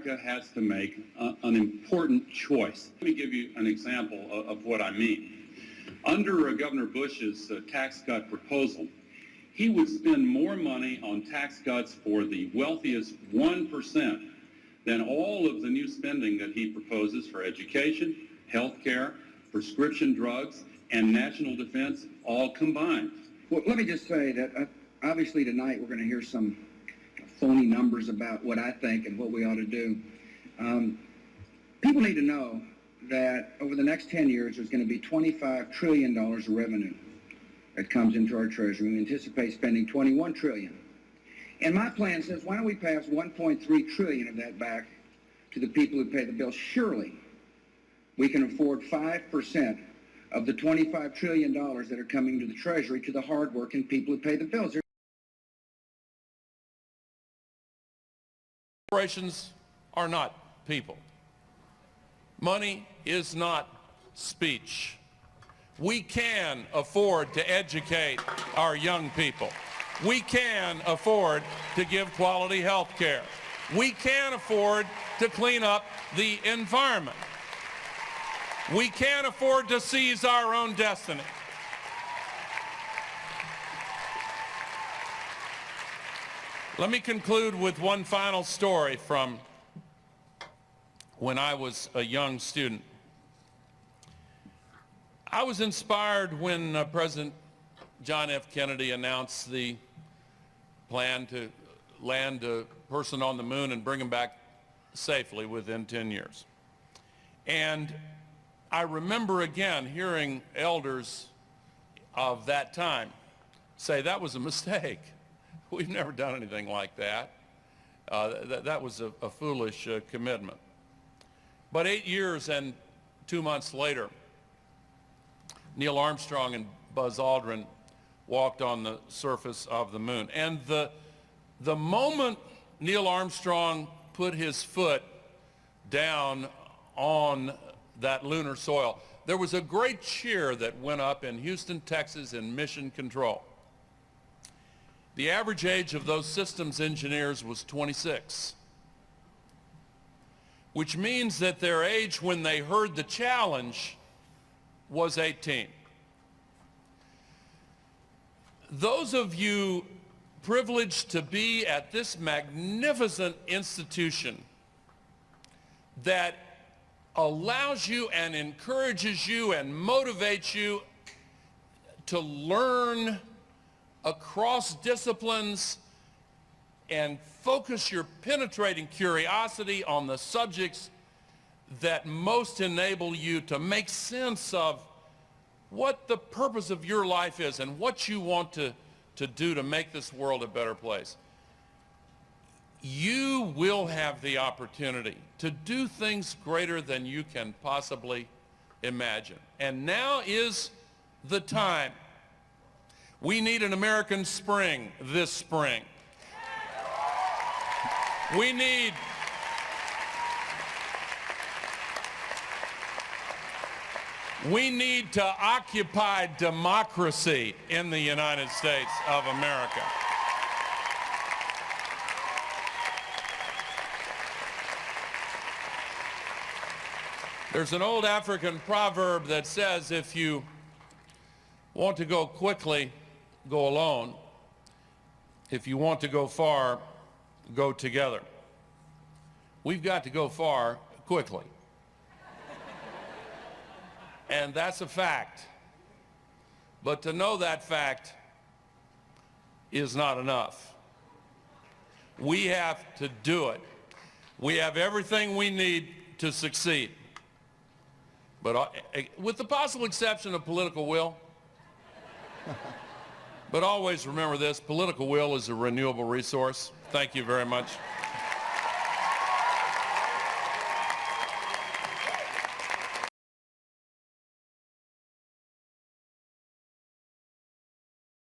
America has to make an important choice. Let me give you an example of what I mean. Under Governor Bush's tax cut proposal, he would spend more money on tax cuts for the wealthiest 1% than all of the new spending that he proposes for education, health care, prescription drugs, and national defense all combined. Well, let me just say that obviously tonight we're going to hear some phony numbers about what I think and what we ought to do. People need to know that over the next 10 years there's going to be $25 trillion of revenue that comes into our treasury. We anticipate spending $21 trillion. And my plan says, why don't we pass $1.3 trillion of that back to the people who pay the bills? Surely we can afford 5% of the $25 trillion that are coming to the treasury to the hardworking people who pay the bills. Corporations are not people. Money is not speech. We can afford to educate our young people. We can afford to give quality health care. We can afford to clean up the environment. We can afford to seize our own destiny. Let me conclude with one final story from when I was a young student. I was inspired when President John F. Kennedy announced the plan to land a person on the moon and bring him back safely within 10 years. And I remember again hearing elders of that time say that was a mistake. We've never done anything like that. That was a foolish commitment. But 8 years and 2 months later, Neil Armstrong and Buzz Aldrin walked on the surface of the moon. And the moment Neil Armstrong put his foot down on that lunar soil, there was a great cheer that went up in Houston, Texas, in Mission Control. The average age of those systems engineers was 26, which means that their age when they heard the challenge was 18. Those of you privileged to be at this magnificent institution that allows you and encourages you and motivates you to learn across disciplines and focus your penetrating curiosity on the subjects that most enable you to make sense of what the purpose of your life is and what you want to do to make this world a better place. You will have the opportunity to do things greater than you can possibly imagine. And now is the time. We need an American spring this spring. We need to occupy democracy in the United States of America. There's an old African proverb that says, if you want to go quickly, go alone. If you want to go far, go together. We've got to go far quickly. And that's a fact. But to know that fact is not enough. We have to do it. We have everything we need to succeed. But with the possible exception of political will. But always remember this, political will is a renewable resource. Thank you very much.